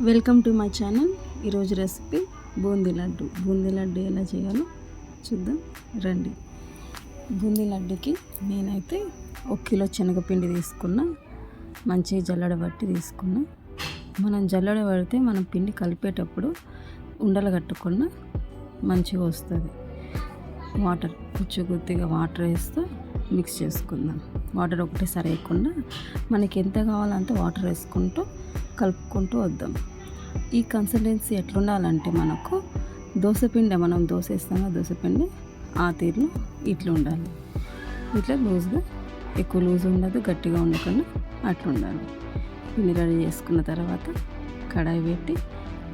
Welcome to my channel. ఈరోజు recipe boondi laddu. Boondi laddu ఎలా చేయాలో చూద్దాం రండి. బూందీ లడ్డుకి నేనైతే 1 కిలో శనగపిండి తీసుకున్నా, మంచిగా జల్లెడబట్టి తీసుకున్నా. మనం జల్లెడబడితే మనం పిండి కలిపేటప్పుడు ఉండలు కట్టకుండా మంచిగా వస్తుంది. వాటర్ కొద్దిగా వాటర్ వేస్తూ మిక్స్ చేసుకుందాం. వాటర్ ఒకటేసారి వేయకుండా మనకి ఎంత కావాలంటే వాటర్ వేసుకుంటూ కలుపుకుంటూ వద్దాం. ఈ కన్సిస్టెన్సీ ఎట్లుండాలంటే మనకు దోశపిండి, మనం దోశ వేస్తాం దోశపిండి ఆ తీరులో ఇట్లా ఉండాలి. ఇట్లా లూజ్గా, ఎక్కువ లూజ్ ఉండదు, గట్టిగా ఉండకుండా అట్లా ఉండాలి. పిండి రెడీ చేసుకున్న తర్వాత కడాయి పెట్టి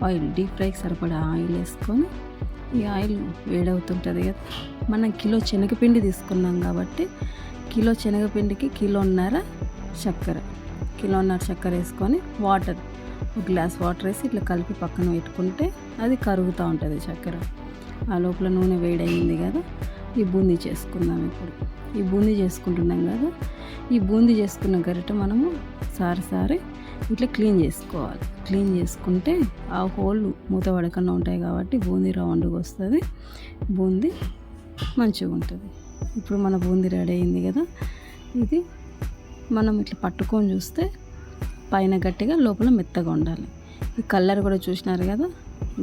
ఆయిల్, డీప్ ఫ్రైకి సరిపడా ఆయిల్ వేసుకొని, ఈ ఆయిల్ వేడవుతుంటుంది కదా, మనం కిలో శనగపిండి తీసుకున్నాం కాబట్టి కిలో శనగపిండికి కిలోన్నర చక్కెర వేసుకొని వాటర్, 1 గ్లాస్ వాటర్ వేసి ఇట్లా కలిపి పక్కన పెట్టుకుంటే అది కరుగుతూ ఉంటుంది చక్కెర. ఆ లోపల నూనె వేడయింది కదా, ఈ బూందీ చేసుకుందాం. ఇప్పుడు ఈ బూందీ చేసుకుంటున్నాం కదా, ఈ బూందీ చేసుకున్న గరిటె మనము సారి ఇట్లా క్లీన్ చేసుకోవాలి. క్లీన్ చేసుకుంటే ఆ హోల్ మూత పడకుండా ఉంటాయి కాబట్టి బూందీ రౌండ్గా వస్తుంది, బూందీ మంచిగా ఉంటుంది. ఇప్పుడు మన బూందీ రెడీ అయింది కదా, ఇది మనం ఇట్లా పట్టుకొని చూస్తే పైన గట్టిగా లోపల మెత్తగా ఉండాలి. ఈ కలర్ కూడా చూసినారు కదా,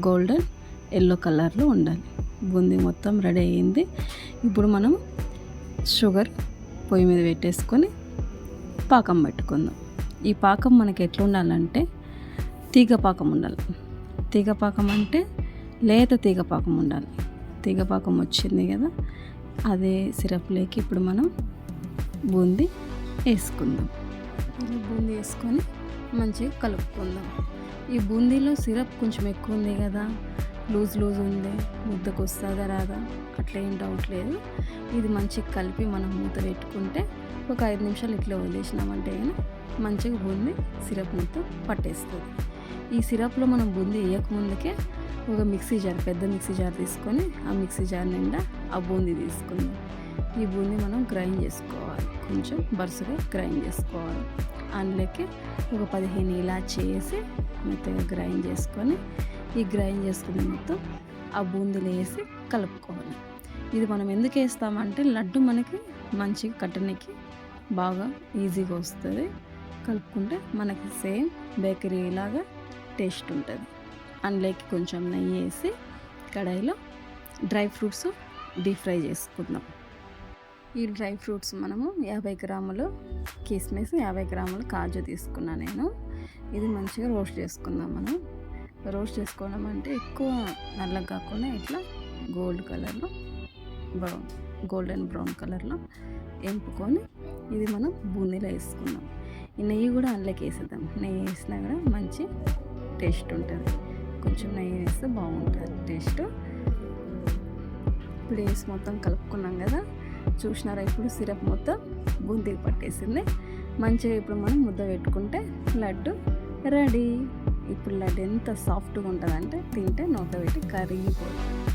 గోల్డెన్ ఎల్లో కలర్లో ఉండాలి. బూందీ మొత్తం రెడీ అయ్యింది. ఇప్పుడు మనం షుగర్ పొయ్యి మీద పెట్టేసుకొని పాకం పెట్టుకుందాం. ఈ పాకం మనకి ఎట్లా ఉండాలంటే తీగ పాకం ఉండాలి. తీగ పాకం అంటే లేత తీగ పాకం ఉండాలి. తీగ పాకం వచ్చింది కదా, అదే సిరప్లోకి ఇప్పుడు మనం బూందీ వేసుకుందాం. ఇలా బూందీ వేసుకొని మంచిగా కలుపుకుందాం. ఈ బూందీలో సిరప్ కొంచెం ఎక్కువ ఉంది కదా, లూజ్ ఉంది, ముద్దకు వస్తుందా రాదా అట్లా ఏం డౌట్ లేదు. ఇది మంచిగా కలిపి మనం మూత పెట్టుకుంటే ఒక 5 నిమిషాలు ఇట్లా వదిలేసినామంటే కానీ మంచిగా బూందీ సిరప్ మొత్తం పట్టేస్తుంది. ఈ సిరప్లో మనం బూందీ వేయకముందుకే ఒక పెద్ద మిక్సీ జార్ తీసుకొని ఆ మిక్సీ జార్ నిండా ఆ బూందీ తీసుకుందాం. ఈ బూందీ మనం గ్రైండ్ చేసుకోవాలి, కొంచెం బరుసుగా గ్రైండ్ చేసుకోవాలి. అందులోకి ఒక 15 ఇలాచీ వేసి మెత్తగా గ్రైండ్ చేసుకొని, ఈ గ్రైండ్ చేసుకున్న మొత్తం ఆ బూందీలో వేసి కలుపుకోవాలి. ఇది మనం ఎందుకు వేస్తామంటే లడ్డు మనకి మంచిగా కట్టడానికి బాగా ఈజీగా వస్తుంది. కలుపుకుంటే మనకి సేమ్ బేకరీ లాగా టేస్ట్ ఉంటుంది. అందులోకి కొంచెం నెయ్యి వేసి కడాయిలో డ్రై ఫ్రూట్స్ డీప్ ఫ్రై చేసుకుందాం. ఈ డ్రై ఫ్రూట్స్ మనము 50 గ్రాములు కిస్మిస్, 50 గ్రాములు కాజు తీసుకున్నా నేను. ఇది మంచిగా రోస్ట్ చేసుకుందాం. మనం రోస్ట్ చేసుకోవడం అంటే ఎక్కువ నల్లగా కాకుండా ఇట్లా గోల్డెన్ బ్రౌన్ కలర్లో ఎంపుకొని ఇది మనం బూందీలో వేసుకుందాం. ఈ నెయ్యి కూడా అందులోకి వేసేద్దాం. నెయ్యి వేసినా కూడా మంచి టేస్ట్ ఉంటుంది. కొంచెం నెయ్యి వేస్తే బాగుంటుంది టేస్ట్. ఇప్పుడు వేసి మొత్తం కలుపుకున్నాం కదా, చూసినారా ఇప్పుడు సిరప్ మొత్తం బూందీకి పట్టేసింది. మంచిగా ఇప్పుడు మనం ముద్ద పెట్టుకుంటే లడ్డు రెడీ. ఇప్పుడు లడ్డు ఎంత సాఫ్ట్గా ఉంటుందంటే తింటే నోట పెట్టి కరిగిపోతుంది.